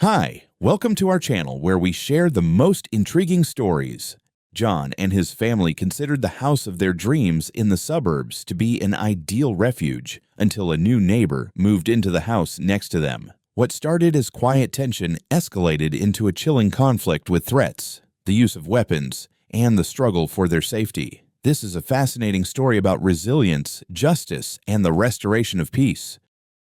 Hi, welcome to our channel where we share the most intriguing stories. John and his family considered the house of their dreams in the suburbs to be an ideal refuge until a new neighbor moved into the house next to them. What started as quiet tension escalated into a chilling conflict with threats, the use of weapons, and the struggle for their safety. This is a fascinating story about resilience, justice, and the restoration of peace.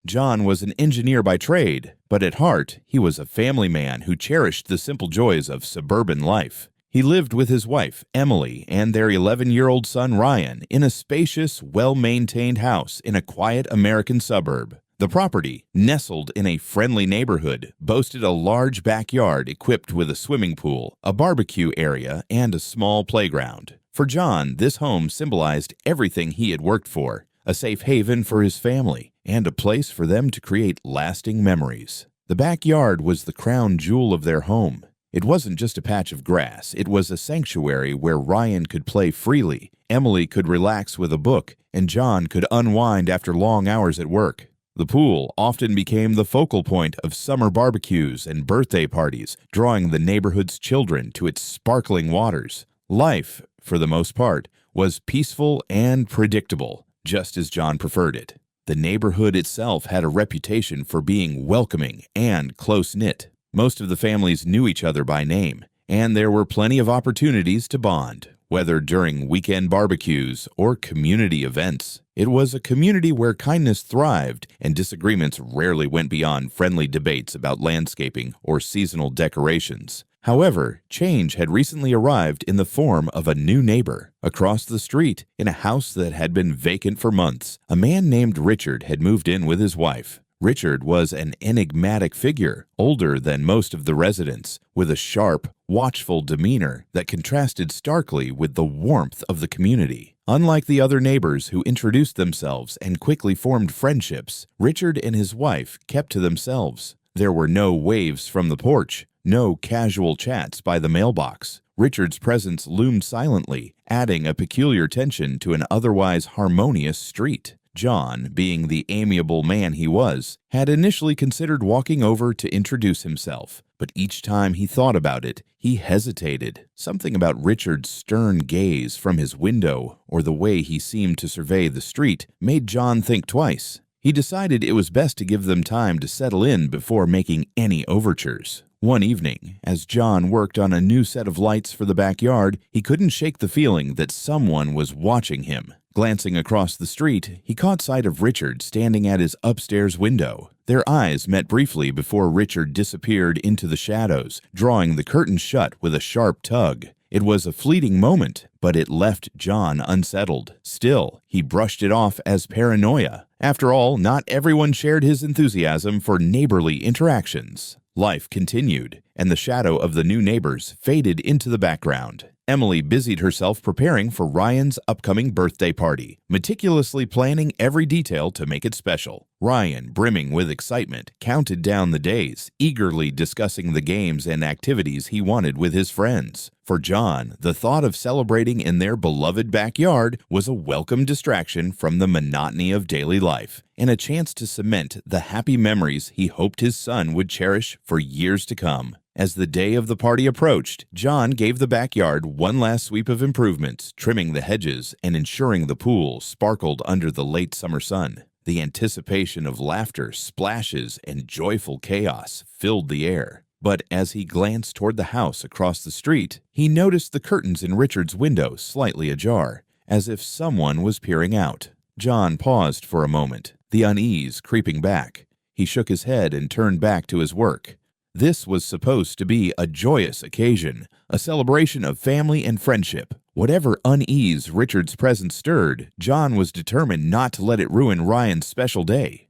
John was an engineer by trade, but at heart, he was a family man who cherished the simple joys of suburban life. He lived with his wife, Emily, and their 11-year-old son, Ryan, in a spacious, well-maintained house in a quiet American suburb. The property, nestled in a friendly neighborhood, boasted a large backyard equipped with a swimming pool, a barbecue area, and a small playground. For John, this home symbolized everything he had worked for: a safe haven for his family, and a place for them to create lasting memories. The backyard was the crown jewel of their home. It wasn't just a patch of grass, it was a sanctuary where Ryan could play freely, Emily could relax with a book, and John could unwind after long hours at work. The pool often became the focal point of summer barbecues and birthday parties, drawing the neighborhood's children to its sparkling waters. Life, for the most part, was peaceful and predictable, just as John preferred it. The neighborhood itself had a reputation for being welcoming and close-knit. Most of the families knew each other by name, and there were plenty of opportunities to bond, whether during weekend barbecues or community events. It was a community where kindness thrived and disagreements rarely went beyond friendly debates about landscaping or seasonal decorations. However, change had recently arrived in the form of a new neighbor. Across the street, in a house that had been vacant for months, a man named Richard had moved in with his wife. Richard was an enigmatic figure, older than most of the residents, with a sharp, watchful demeanor that contrasted starkly with the warmth of the community. Unlike the other neighbors who introduced themselves and quickly formed friendships, Richard and his wife kept to themselves. There were no waves from the porch, no casual chats by the mailbox. Richard's presence loomed silently, adding a peculiar tension to an otherwise harmonious street. John, being the amiable man he was, had initially considered walking over to introduce himself, but each time he thought about it, he hesitated. Something about Richard's stern gaze from his window or the way he seemed to survey the street made John think twice. He decided it was best to give them time to settle in before making any overtures. One evening, as John worked on a new set of lights for the backyard, he couldn't shake the feeling that someone was watching him. Glancing across the street, he caught sight of Richard standing at his upstairs window. Their eyes met briefly before Richard disappeared into the shadows, drawing the curtain shut with a sharp tug. It was a fleeting moment, but it left John unsettled. Still, he brushed it off as paranoia. After all, not everyone shared his enthusiasm for neighborly interactions. Life continued, and the shadow of the new neighbors faded into the background. Emily busied herself preparing for Ryan's upcoming birthday party, meticulously planning every detail to make it special. Ryan, brimming with excitement, counted down the days, eagerly discussing the games and activities he wanted with his friends. For John, the thought of celebrating in their beloved backyard was a welcome distraction from the monotony of daily life, and a chance to cement the happy memories he hoped his son would cherish for years to come. As the day of the party approached, John gave the backyard one last sweep of improvements, trimming the hedges and ensuring the pool sparkled under the late summer sun. The anticipation of laughter, splashes, and joyful chaos filled the air. But as he glanced toward the house across the street, he noticed the curtains in Richard's window slightly ajar, as if someone was peering out. John paused for a moment, the unease creeping back. He shook his head and turned back to his work. This was supposed to be a joyous occasion, a celebration of family and friendship. Whatever unease Richard's presence stirred, John was determined not to let it ruin Ryan's special day.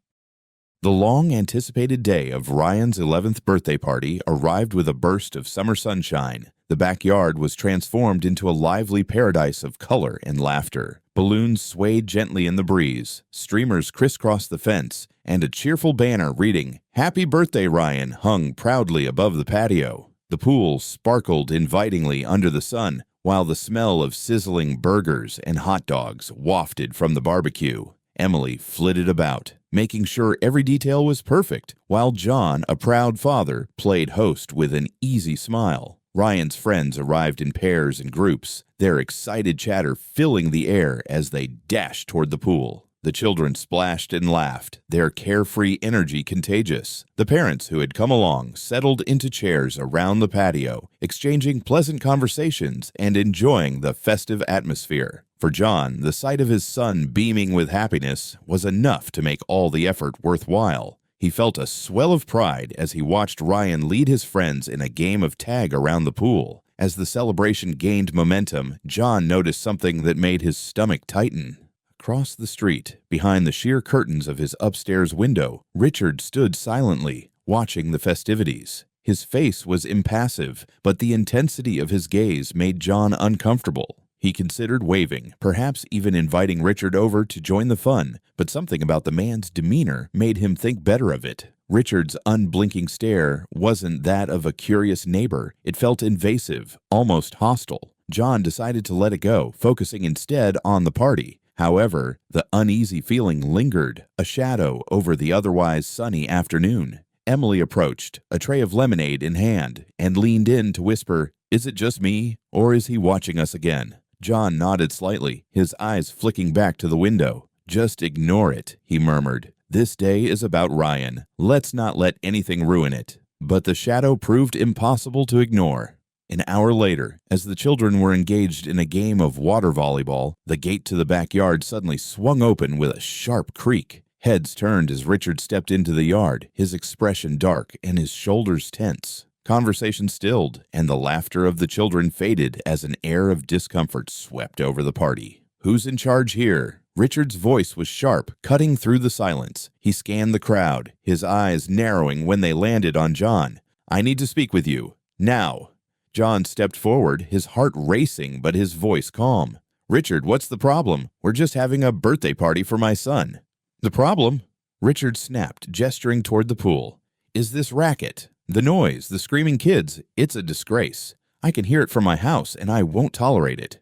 The long-anticipated day of Ryan's 11th birthday party arrived with a burst of summer sunshine. The backyard was transformed into a lively paradise of color and laughter. Balloons swayed gently in the breeze, streamers crisscrossed the fence, and a cheerful banner reading, "Happy Birthday, Ryan," hung proudly above the patio. The pool sparkled invitingly under the sun, while the smell of sizzling burgers and hot dogs wafted from the barbecue. Emily flitted about, making sure every detail was perfect, while John, a proud father, played host with an easy smile. Ryan's friends arrived in pairs and groups, their excited chatter filling the air as they dashed toward the pool. The children splashed and laughed, their carefree energy contagious. The parents who had come along settled into chairs around the patio, exchanging pleasant conversations and enjoying the festive atmosphere. For John, the sight of his son beaming with happiness was enough to make all the effort worthwhile. He felt a swell of pride as he watched Ryan lead his friends in a game of tag around the pool. As the celebration gained momentum, John noticed something that made his stomach tighten. Across the street, behind the sheer curtains of his upstairs window, Richard stood silently, watching the festivities. His face was impassive, but the intensity of his gaze made John uncomfortable. He considered waving, perhaps even inviting Richard over to join the fun, but something about the man's demeanor made him think better of it. Richard's unblinking stare wasn't that of a curious neighbor. It felt invasive, almost hostile. John decided to let it go, focusing instead on the party. However, the uneasy feeling lingered, a shadow over the otherwise sunny afternoon. Emily approached, a tray of lemonade in hand, and leaned in to whisper, "Is it just me, or is he watching us again?" John nodded slightly, his eyes flicking back to the window. "Just ignore it," he murmured. "This day is about Ryan. Let's not let anything ruin it." But the shadow proved impossible to ignore. An hour later, as the children were engaged in a game of water volleyball, the gate to the backyard suddenly swung open with a sharp creak. Heads turned as Richard stepped into the yard, his expression dark and his shoulders tense. Conversation stilled, and the laughter of the children faded as an air of discomfort swept over the party. "Who's in charge here?" Richard's voice was sharp, cutting through the silence. He scanned the crowd, his eyes narrowing when they landed on John. "I need to speak with you. Now." John stepped forward, his heart racing but his voice calm. "Richard, what's the problem? We're just having a birthday party for my son." "The problem?" Richard snapped, gesturing toward the pool. "Is this racket. The noise, the screaming kids. It's a disgrace. I can hear it from my house, and I won't tolerate it."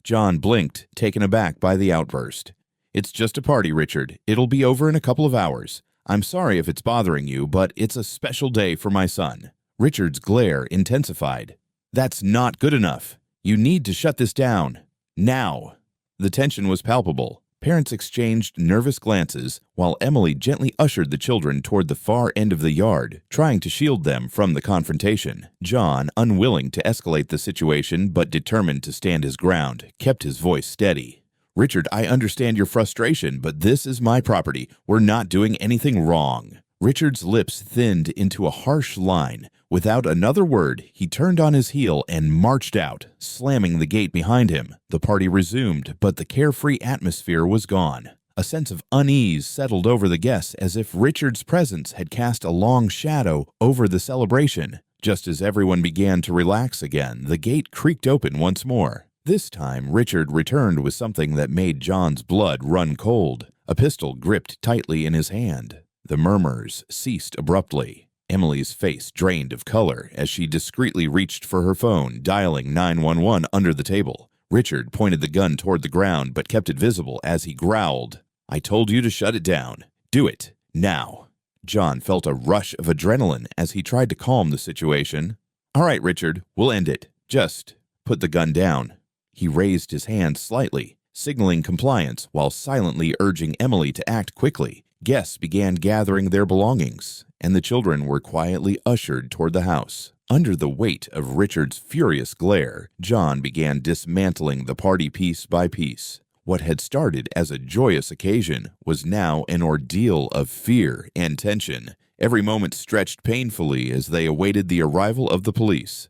John blinked, taken aback by the outburst. "It's just a party, Richard. It'll be over in a couple of hours. I'm sorry if it's bothering you, but it's a special day for my son." Richard's glare intensified. "That's not good enough. You need to shut this down. Now." The tension was palpable. Parents exchanged nervous glances, while Emily gently ushered the children toward the far end of the yard, trying to shield them from the confrontation. John, unwilling to escalate the situation but determined to stand his ground, kept his voice steady. "Richard, I understand your frustration, but this is my property. We're not doing anything wrong." Richard's lips thinned into a harsh line. Without another word, he turned on his heel and marched out, slamming the gate behind him. The party resumed, but the carefree atmosphere was gone. A sense of unease settled over the guests as if Richard's presence had cast a long shadow over the celebration. Just as everyone began to relax again, the gate creaked open once more. This time, Richard returned with something that made John's blood run cold, a pistol gripped tightly in his hand. The murmurs ceased abruptly. Emily's face drained of color as she discreetly reached for her phone, dialing 911 under the table. Richard pointed the gun toward the ground but kept it visible as he growled, "I told you to shut it down. Do it, now." John felt a rush of adrenaline as he tried to calm the situation. "All right, Richard, we'll end it. Just put the gun down." He raised his hand slightly, signaling compliance while silently urging Emily to act quickly. Guests began gathering their belongings, and the children were quietly ushered toward the house. Under the weight of Richard's furious glare, John began dismantling the party piece by piece. What had started as a joyous occasion was now an ordeal of fear and tension. Every moment stretched painfully as they awaited the arrival of the police.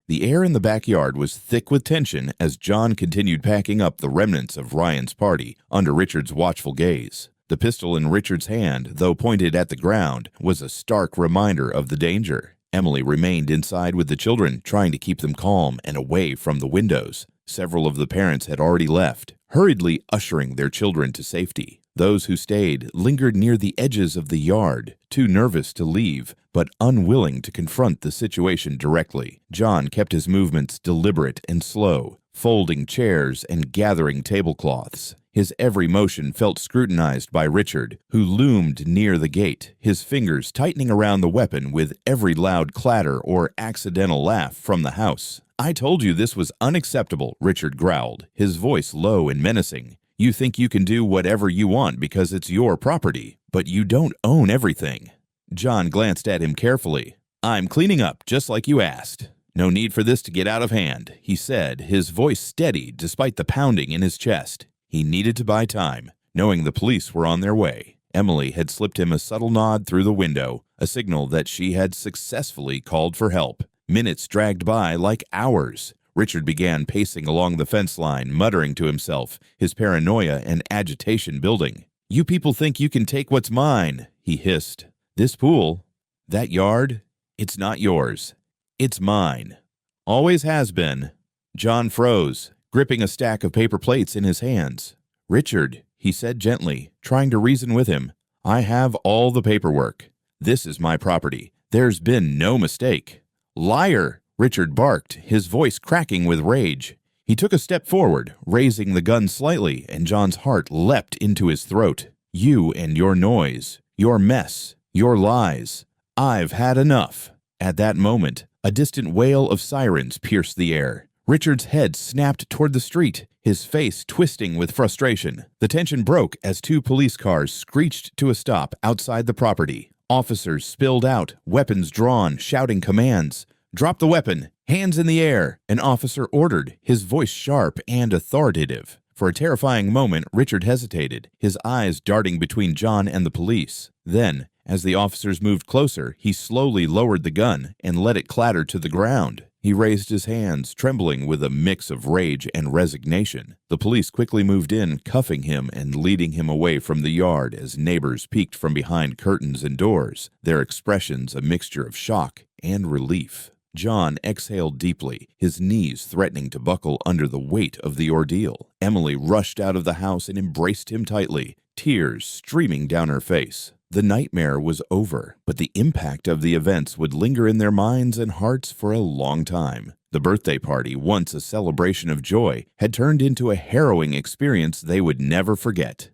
The air in the backyard was thick with tension as John continued packing up the remnants of Ryan's party under Richard's watchful gaze. The pistol in Richard's hand, though pointed at the ground, was a stark reminder of the danger. Emily remained inside with the children, trying to keep them calm and away from the windows. Several of the parents had already left, hurriedly ushering their children to safety. Those who stayed lingered near the edges of the yard, too nervous to leave, but unwilling to confront the situation directly. John kept his movements deliberate and slow, folding chairs and gathering tablecloths. His every motion felt scrutinized by Richard, who loomed near the gate, his fingers tightening around the weapon with every loud clatter or accidental laugh from the house. "I told you this was unacceptable," Richard growled, his voice low and menacing. "You think you can do whatever you want because it's your property, but you don't own everything." John glanced at him carefully. "I'm cleaning up, just like you asked. No need for this to get out of hand," he said, his voice steady despite the pounding in his chest. He needed to buy time, knowing the police were on their way. Emily had slipped him a subtle nod through the window, a signal that she had successfully called for help. Minutes dragged by like hours. Richard began pacing along the fence line, muttering to himself, his paranoia and agitation building. "You people think you can take what's mine," he hissed. "This pool, that yard, it's not yours. It's mine. Always has been." John froze, gripping a stack of paper plates in his hands. "Richard," he said gently, trying to reason with him, "I have all the paperwork. This is my property. There's been no mistake." "Liar!" Richard barked, his voice cracking with rage. He took a step forward, raising the gun slightly, and John's heart leapt into his throat. "You and your noise, your mess, your lies. I've had enough." At that moment, a distant wail of sirens pierced the air. Richard's head snapped toward the street, his face twisting with frustration. The tension broke as two police cars screeched to a stop outside the property. Officers spilled out, weapons drawn, shouting commands. "Drop the weapon! Hands in the air!" an officer ordered, his voice sharp and authoritative. For a terrifying moment, Richard hesitated, his eyes darting between John and the police. Then, as the officers moved closer, he slowly lowered the gun and let it clatter to the ground. He raised his hands, trembling with a mix of rage and resignation. The police quickly moved in, cuffing him and leading him away from the yard as neighbors peeked from behind curtains and doors, their expressions a mixture of shock and relief. John exhaled deeply, his knees threatening to buckle under the weight of the ordeal. Emily rushed out of the house and embraced him tightly, tears streaming down her face. The nightmare was over, but the impact of the events would linger in their minds and hearts for a long time. The birthday party, once a celebration of joy, had turned into a harrowing experience they would never forget.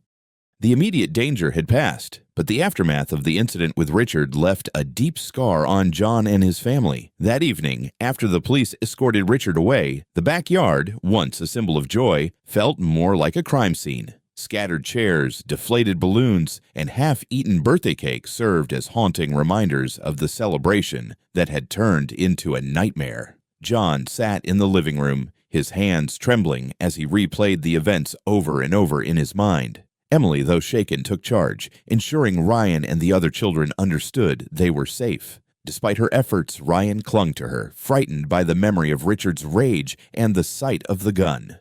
The immediate danger had passed, but the aftermath of the incident with Richard left a deep scar on John and his family. That evening, after the police escorted Richard away, the backyard, once a symbol of joy, felt more like a crime scene. Scattered chairs, deflated balloons, and half-eaten birthday cake served as haunting reminders of the celebration that had turned into a nightmare. John sat in the living room, his hands trembling as he replayed the events over and over in his mind. Emily, though shaken, took charge, ensuring Ryan and the other children understood they were safe. Despite her efforts, Ryan clung to her, frightened by the memory of Richard's rage and the sight of the gun.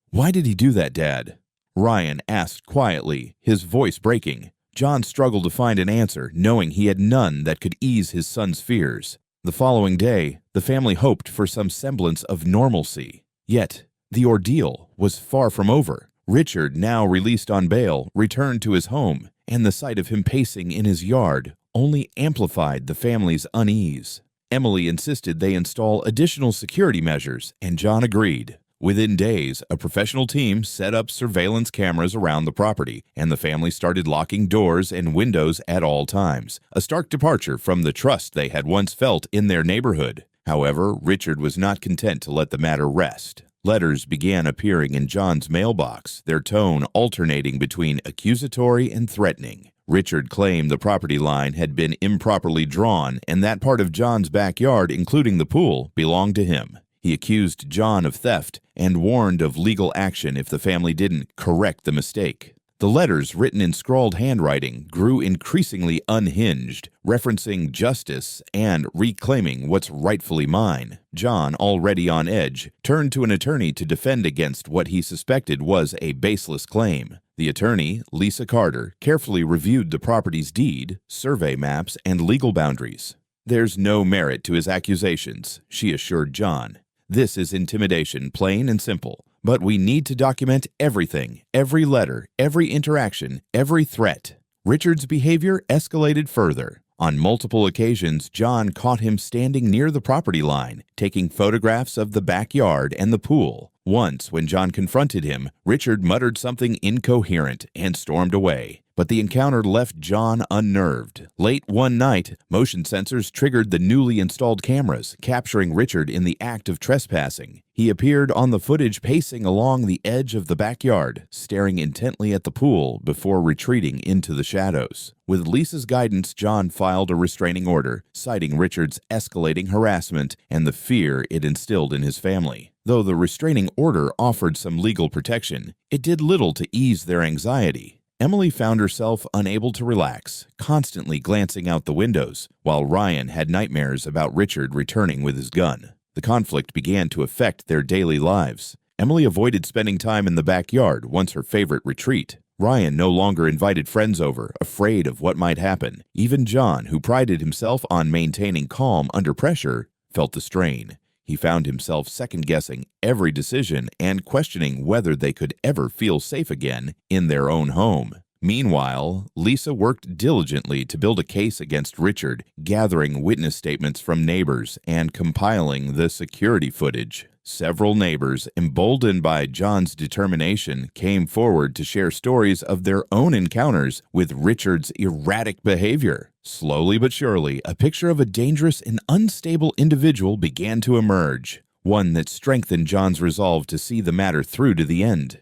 "Why did he do that, Dad?" Ryan asked quietly, his voice breaking. John struggled to find an answer, knowing he had none that could ease his son's fears. The following day, the family hoped for some semblance of normalcy. Yet, the ordeal was far from over. Richard, now released on bail, returned to his home, and the sight of him pacing in his yard only amplified the family's unease. Emily insisted they install additional security measures, and John agreed. Within days, a professional team set up surveillance cameras around the property, and the family started locking doors and windows at all times, a stark departure from the trust they had once felt in their neighborhood. However, Richard was not content to let the matter rest. Letters began appearing in John's mailbox, their tone alternating between accusatory and threatening. Richard claimed the property line had been improperly drawn, and that part of John's backyard, including the pool, belonged to him. He accused John of theft and warned of legal action if the family didn't correct the mistake. The letters, written in scrawled handwriting, grew increasingly unhinged, referencing justice and reclaiming what's rightfully mine. John, already on edge, turned to an attorney to defend against what he suspected was a baseless claim. The attorney, Lisa Carter, carefully reviewed the property's deed, survey maps, and legal boundaries. "There's no merit to his accusations," she assured John. "This is intimidation, plain and simple. But we need to document everything, every letter, every interaction, every threat." Richard's behavior escalated further. On multiple occasions, John caught him standing near the property line, taking photographs of the backyard and the pool. Once, when John confronted him, Richard muttered something incoherent and stormed away. But the encounter left John unnerved. Late one night, motion sensors triggered the newly installed cameras, capturing Richard in the act of trespassing. He appeared on the footage pacing along the edge of the backyard, staring intently at the pool before retreating into the shadows. With Lisa's guidance, John filed a restraining order, citing Richard's escalating harassment and the fear it instilled in his family. Though the restraining order offered some legal protection, it did little to ease their anxiety. Emily found herself unable to relax, constantly glancing out the windows, while Ryan had nightmares about Richard returning with his gun. The conflict began to affect their daily lives. Emily avoided spending time in the backyard, once her favorite retreat. Ryan no longer invited friends over, afraid of what might happen. Even John, who prided himself on maintaining calm under pressure, felt the strain. He found himself second-guessing every decision and questioning whether they could ever feel safe again in their own home. Meanwhile, Lisa worked diligently to build a case against Richard, gathering witness statements from neighbors and compiling the security footage. Several neighbors, emboldened by John's determination, came forward to share stories of their own encounters with Richard's erratic behavior. Slowly but surely, a picture of a dangerous and unstable individual began to emerge, one that strengthened John's resolve to see the matter through to the end.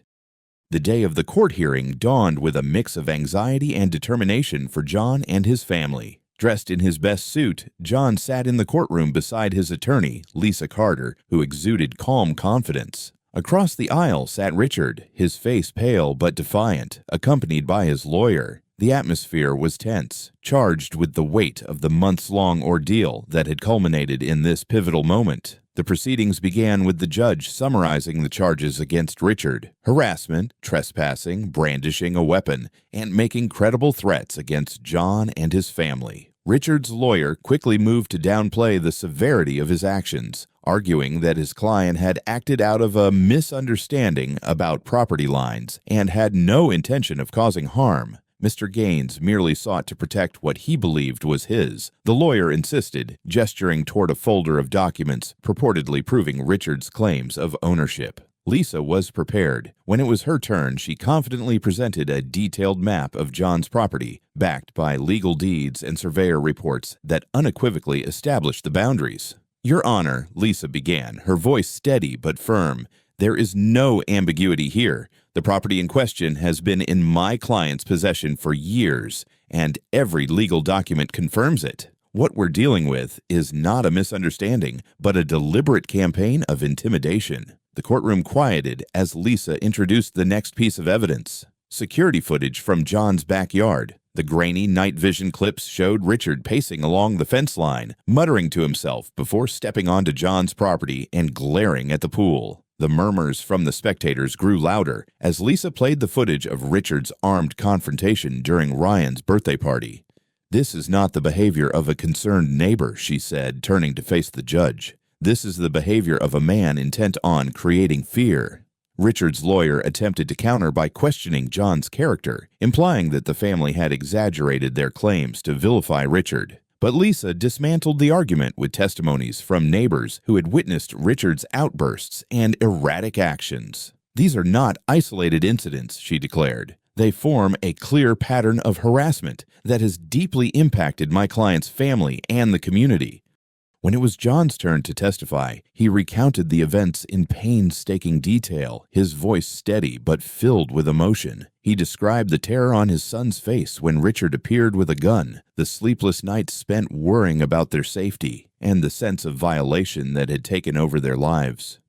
The day of the court hearing dawned with a mix of anxiety and determination for John and his family. Dressed in his best suit, John sat in the courtroom beside his attorney, Lisa Carter, who exuded calm confidence. Across the aisle sat Richard, his face pale but defiant, accompanied by his lawyer. The atmosphere was tense, charged with the weight of the months-long ordeal that had culminated in this pivotal moment. The proceedings began with the judge summarizing the charges against Richard: harassment, trespassing, brandishing a weapon, and making credible threats against John and his family. Richard's lawyer quickly moved to downplay the severity of his actions, arguing that his client had acted out of a misunderstanding about property lines and had no intention of causing harm. Mr. Gaines merely sought to protect what he believed was his. The lawyer insisted, gesturing toward a folder of documents purportedly proving Richard's claims of ownership. Lisa was prepared. When it was her turn, she confidently presented a detailed map of John's property, backed by legal deeds and surveyor reports that unequivocally established the boundaries. "Your Honor," Lisa began, her voice steady but firm, "there is no ambiguity here. The property in question has been in my client's possession for years, and every legal document confirms it. What we're dealing with is not a misunderstanding, but a deliberate campaign of intimidation." The courtroom quieted as Lisa introduced the next piece of evidence: security footage from John's backyard. The grainy night vision clips showed Richard pacing along the fence line, muttering to himself before stepping onto John's property and glaring at the pool. The murmurs from the spectators grew louder as Lisa played the footage of Richard's armed confrontation during Ryan's birthday party. "This is not the behavior of a concerned neighbor," she said, turning to face the judge. "This is the behavior of a man intent on creating fear." Richard's lawyer attempted to counter by questioning John's character, implying that the family had exaggerated their claims to vilify Richard. But Lisa dismantled the argument with testimonies from neighbors who had witnessed Richard's outbursts and erratic actions. "These are not isolated incidents," she declared. "They form a clear pattern of harassment that has deeply impacted my client's family and the community." When it was John's turn to testify, he recounted the events in painstaking detail, his voice steady but filled with emotion. He described the terror on his son's face when Richard appeared with a gun, the sleepless nights spent worrying about their safety, and the sense of violation that had taken over their lives.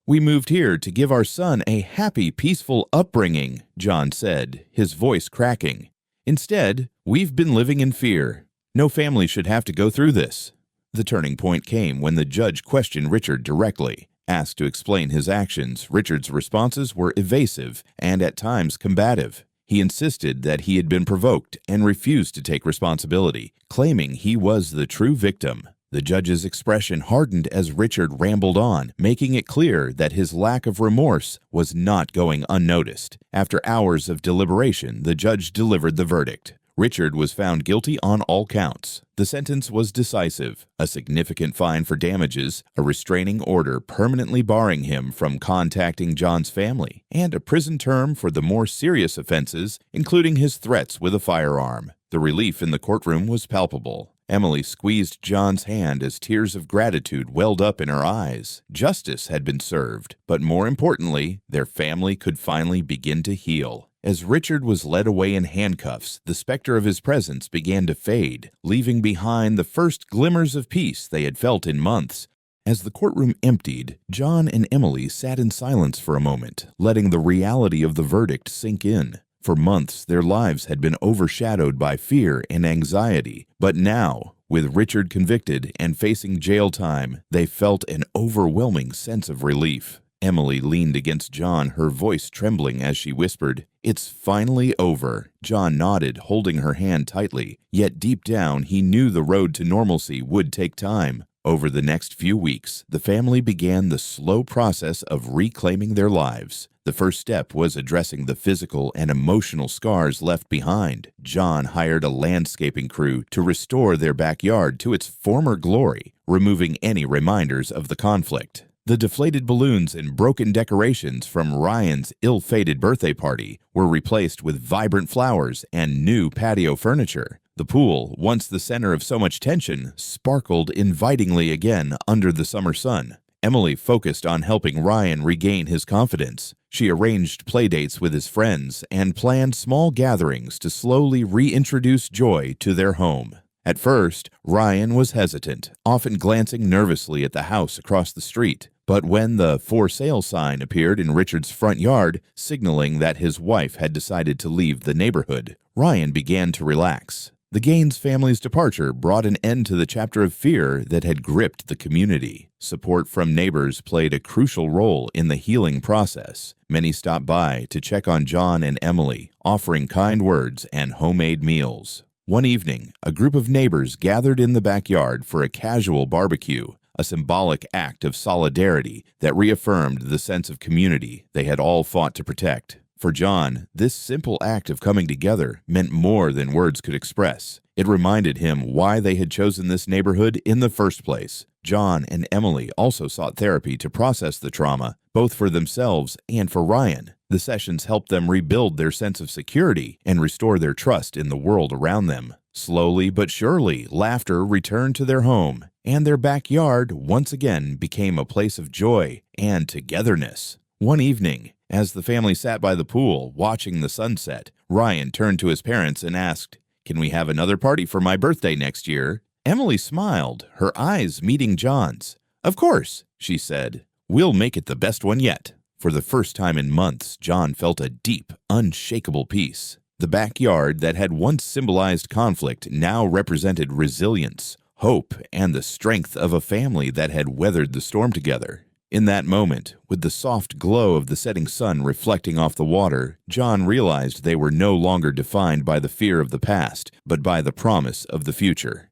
"We moved here to give our son a happy, peaceful upbringing," John said, his voice cracking. "Instead, we've been living in fear. No family should have to go through this." The turning point came when the judge questioned Richard directly. Asked to explain his actions, Richard's responses were evasive and at times combative. He insisted that he had been provoked and refused to take responsibility, claiming he was the true victim. The judge's expression hardened as Richard rambled on, making it clear that his lack of remorse was not going unnoticed. After hours of deliberation, the judge delivered the verdict. Richard was found guilty on all counts. The sentence was decisive: a significant fine for damages, a restraining order permanently barring him from contacting John's family, and a prison term for the more serious offenses, including his threats with a firearm. The relief in the courtroom was palpable. Emily squeezed John's hand as tears of gratitude welled up in her eyes. Justice had been served, but more importantly, their family could finally begin to heal. As Richard was led away in handcuffs, the specter of his presence began to fade, leaving behind the first glimmers of peace they had felt in months. As the courtroom emptied, John and Emily sat in silence for a moment, letting the reality of the verdict sink in. For months, their lives had been overshadowed by fear and anxiety, but now, with Richard convicted and facing jail time, they felt an overwhelming sense of relief. Emily leaned against John, her voice trembling as she whispered, "It's finally over." John nodded, holding her hand tightly, yet deep down he knew the road to normalcy would take time. Over the next few weeks, the family began the slow process of reclaiming their lives. The first step was addressing the physical and emotional scars left behind. John hired a landscaping crew to restore their backyard to its former glory, removing any reminders of the conflict. The deflated balloons and broken decorations from Ryan's ill-fated birthday party were replaced with vibrant flowers and new patio furniture. The pool, once the center of so much tension, sparkled invitingly again under the summer sun. Emily focused on helping Ryan regain his confidence. She arranged playdates with his friends and planned small gatherings to slowly reintroduce joy to their home. At first, Ryan was hesitant, often glancing nervously at the house across the street. But when the for sale sign appeared in Richard's front yard, signaling that his wife had decided to leave the neighborhood, Ryan began to relax. The Gaines family's departure brought an end to the chapter of fear that had gripped the community. Support from neighbors played a crucial role in the healing process. Many stopped by to check on John and Emily, offering kind words and homemade meals. One evening, a group of neighbors gathered in the backyard for a casual barbecue, a symbolic act of solidarity that reaffirmed the sense of community they had all fought to protect. For John, this simple act of coming together meant more than words could express. It reminded him why they had chosen this neighborhood in the first place. John and Emily also sought therapy to process the trauma, both for themselves and for Ryan. The sessions helped them rebuild their sense of security and restore their trust in the world around them. Slowly but surely, laughter returned to their home, and their backyard once again became a place of joy and togetherness. One evening, as the family sat by the pool watching the sunset, Ryan turned to his parents and asked, "Can we have another party for my birthday next year?" Emily smiled, her eyes meeting John's. "Of course," she said. "We'll make it the best one yet." For the first time in months, John felt a deep, unshakable peace. The backyard that had once symbolized conflict now represented resilience, hope, and the strength of a family that had weathered the storm together. In that moment, with the soft glow of the setting sun reflecting off the water, John realized they were no longer defined by the fear of the past, but by the promise of the future.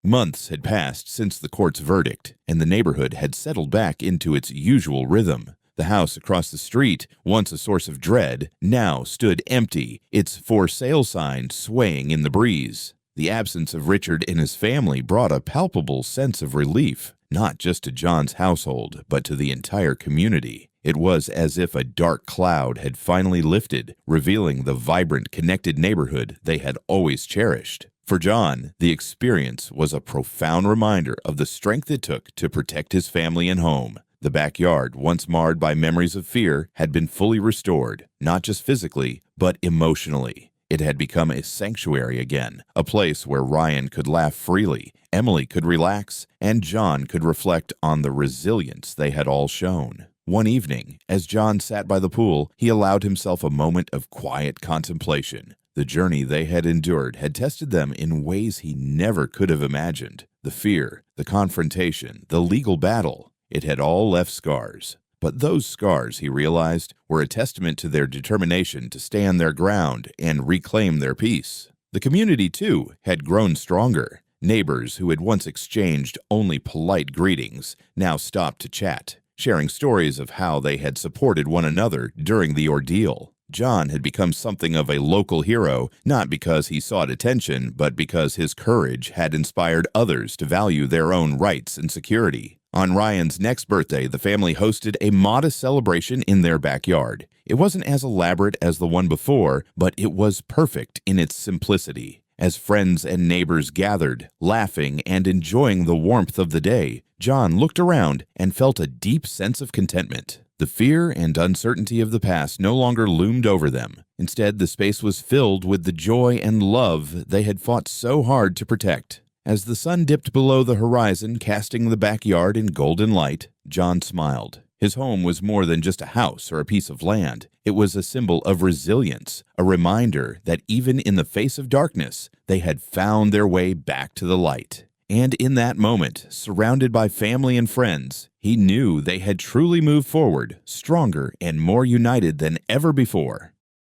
Months had passed since the court's verdict, and the neighborhood had settled back into its usual rhythm. The house across the street, once a source of dread, now stood empty, its for sale sign swaying in the breeze. The absence of Richard and his family brought a palpable sense of relief, not just to John's household, but to the entire community. It was as if a dark cloud had finally lifted, revealing the vibrant, connected neighborhood they had always cherished. For John, the experience was a profound reminder of the strength it took to protect his family and home. The backyard, once marred by memories of fear, had been fully restored, not just physically, but emotionally. It had become a sanctuary again, a place where Ryan could laugh freely, Emily could relax, and John could reflect on the resilience they had all shown. One evening, as John sat by the pool, he allowed himself a moment of quiet contemplation. The journey they had endured had tested them in ways he never could have imagined. The fear, the confrontation, the legal battle. It had all left scars. But those scars, he realized, were a testament to their determination to stand their ground and reclaim their peace. The community, too, had grown stronger. Neighbors who had once exchanged only polite greetings now stopped to chat, sharing stories of how they had supported one another during the ordeal. John had become something of a local hero, not because he sought attention, but because his courage had inspired others to value their own rights and security. On Ryan's next birthday, the family hosted a modest celebration in their backyard. It wasn't as elaborate as the one before, but it was perfect in its simplicity. As friends and neighbors gathered, laughing and enjoying the warmth of the day, John looked around and felt a deep sense of contentment. The fear and uncertainty of the past no longer loomed over them. Instead, the space was filled with the joy and love they had fought so hard to protect. As the sun dipped below the horizon, casting the backyard in golden light, John smiled. His home was more than just a house or a piece of land. It was a symbol of resilience, a reminder that even in the face of darkness, they had found their way back to the light. And in that moment, surrounded by family and friends, he knew they had truly moved forward, stronger and more united than ever before.